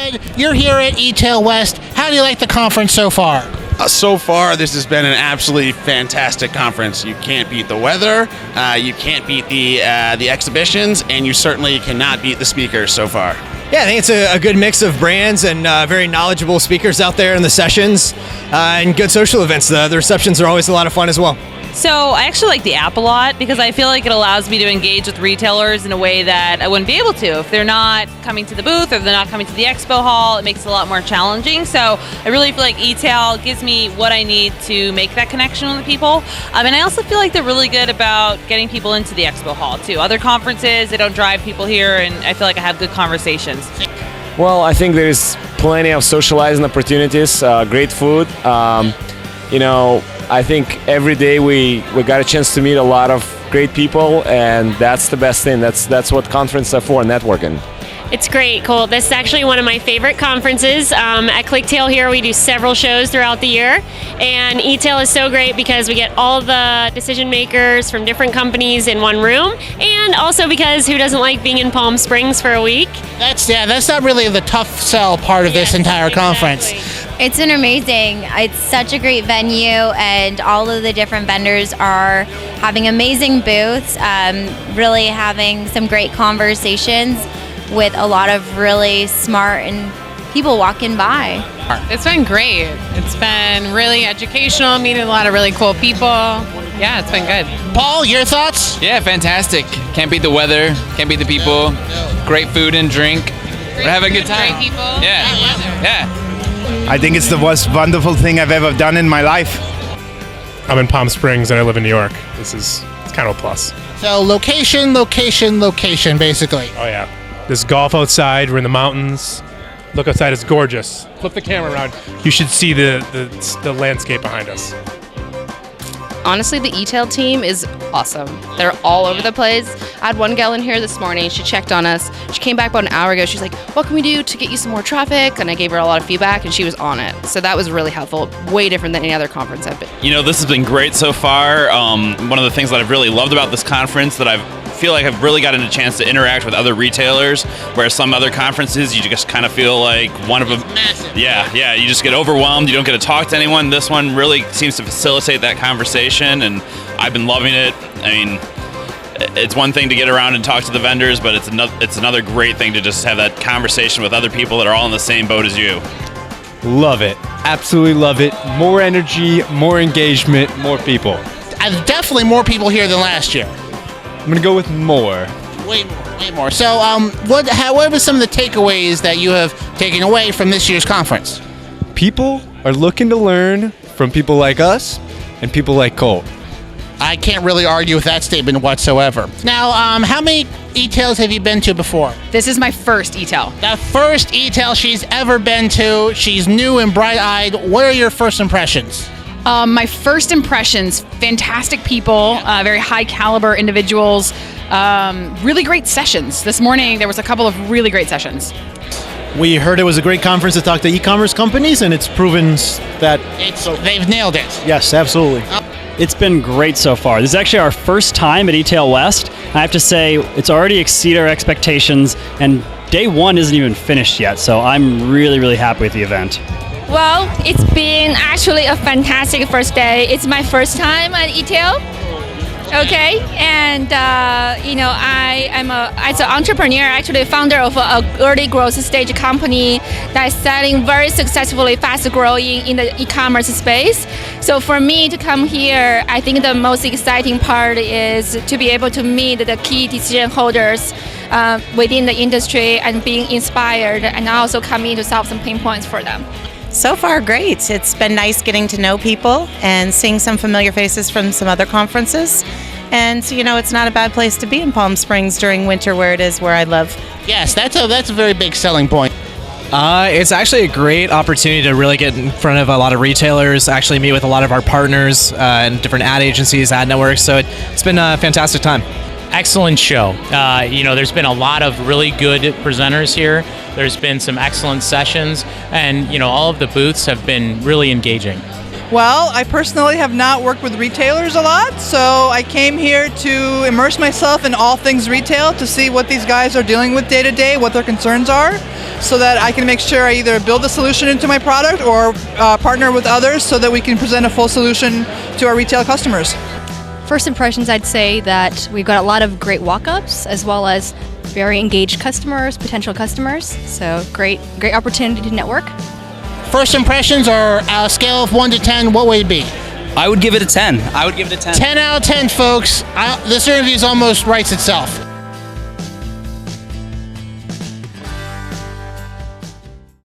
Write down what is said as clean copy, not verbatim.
Ed, you're here at eTail West. How do you like the conference so far? So far, this has been an absolutely fantastic conference. You can't beat the weather, you can't beat the exhibitions, and you certainly cannot beat the speakers so far. Yeah, I think it's a good mix of brands and very knowledgeable speakers out there in the sessions and good social events. The receptions are always a lot of fun as well. So I actually like the app a lot because I feel like it allows me to engage with retailers in a way that I wouldn't be able to if they're not coming to the booth or they're not coming to the expo hall. It makes it a lot more challenging. So I really feel like eTail gives me what I need to make that connection with the people. And I also feel like they're really good about getting people into the expo hall too. Other conferences, they don't drive people here, and I feel like I have good conversations. Well, I think there's plenty of socializing opportunities, great food. I think every day we got a chance to meet a lot of great people, and that's the best thing. That's what conferences are for, networking. It's great, Colt. This is actually one of my favorite conferences. At ClickTail here, we do several shows throughout the year, and eTail is so great because we get all the decision makers from different companies in one room, and also because who doesn't like being in Palm Springs for a week? That's not really the tough sell part of this entire conference. It's been amazing. It's such a great venue, and all of the different vendors are having amazing booths, really having some great conversations with a lot of really smart and people walking by. It's been great. It's been really educational, meeting a lot of really cool people. Yeah, it's been good. Paul, your thoughts? Yeah, fantastic. Can't beat the weather, can't beat the people. Great food and drink. We're having a good time. Great people. Yeah. I think it's the most wonderful thing I've ever done in my life. I'm in Palm Springs and I live in New York. It's kind of a plus. So location, basically. Oh yeah. There's golf outside, we're in the mountains. Look outside, it's gorgeous. Flip the camera around. You should see the landscape behind us. Honestly, the eTail team is awesome. They're all over the place. I had one gal in here this morning. She checked on us. She came back about an hour ago. She's like, what can we do to get you some more traffic? And I gave her a lot of feedback, and she was on it. So that was really helpful. Way different than any other conference I've been. This has been great so far. One of the things that I've really loved about this conference that I feel like I've really gotten a chance to interact with other retailers, whereas some other conferences you just kind of feel like one of them. Massive. Yeah, you just get overwhelmed. You don't get to talk to anyone. This one really seems to facilitate that conversation, and I've been loving it. I mean, it's one thing to get around and talk to the vendors, but it's another great thing to just have that conversation with other people that are all in the same boat as you. Love it. Absolutely love it. More energy, more engagement, more people. Definitely more people here than last year. I'm going to go with more. Way more. So what were some of the takeaways that you have taken away from this year's conference? People are looking to learn from people like us and people like Colt. I can't really argue with that statement whatsoever. Now, how many eTails have you been to before? This is my first eTail. The first eTail she's ever been to. She's new and bright-eyed. What are your first impressions? My first impressions, fantastic people, very high caliber individuals, really great sessions. This morning there was a couple of really great sessions. We heard it was a great conference to talk to e-commerce companies, and it's proven that they've nailed it. Yes, absolutely. It's been great so far. This is actually our first time at eTail West. I have to say, it's already exceeded our expectations, and day one isn't even finished yet, so I'm really, really happy with the event. Well, it's been actually a fantastic first day. It's my first time at eTail. Okay, and I am as an entrepreneur, actually founder of a early growth stage company that is selling very successfully, fast growing in the e-commerce space. So for me to come here, I think the most exciting part is to be able to meet the key decision holders within the industry and being inspired, and also coming to solve some pain points for them. So far, great. It's been nice getting to know people and seeing some familiar faces from some other conferences. And, it's not a bad place to be in Palm Springs during winter where it is where I live. Yes, that's a very big selling point. It's actually a great opportunity to really get in front of a lot of retailers, actually meet with a lot of our partners and different ad agencies, ad networks. So it's been a fantastic time. Excellent show. There's been a lot of really good presenters here. There's been some excellent sessions, and all of the booths have been really engaging. Well, I personally have not worked with retailers a lot, so I came here to immerse myself in all things retail to see what these guys are dealing with day to day, what their concerns are, so that I can make sure I either build a solution into my product or partner with others so that we can present a full solution to our retail customers. First impressions, I'd say that we've got a lot of great walk-ups as well as very engaged customers, potential customers. So great opportunity to network. First impressions are on a scale of 1 to 10, what would it be? I would give it a 10. 10 out of 10, folks. This interview almost writes itself.